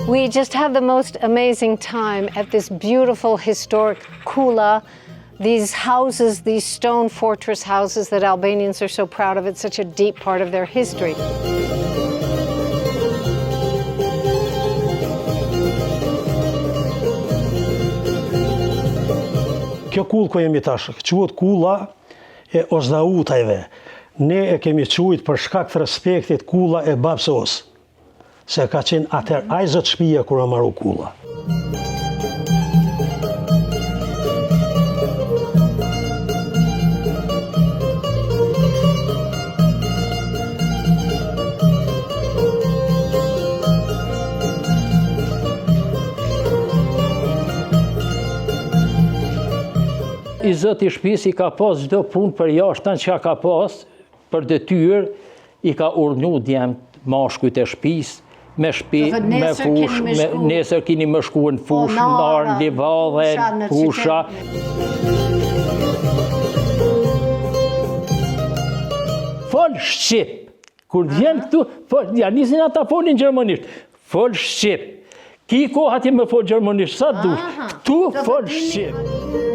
We just had the most amazing time at this beautiful historic Kula. These houses, these stone fortress houses that Albanians are so proud of, it's such a deep part of their history. Kjo kullë ku jemi tash, quhet kulla e Ozdautajve. Ne e kemi quajtur për shkak të respektit kulla e babës Os, se ka qenë atëherë ai zot shtëpia kur a marru kulla. I zoti i shtëpisë i ka pas çdo punë për jashtën që ka pas për detyrë, i ka urdhëruar djemt mashkujt e shtëpisë me shtëpi, me fushë, nesër keni më shkuar në fushë, në livadhe, fusha. Fol shqip. Kur vjen këtu, ja nisin ata folin gjermanisht. Fol shqip. Ki kohë atje me fol gjermanisht, sa dush. Këtu fol shqip.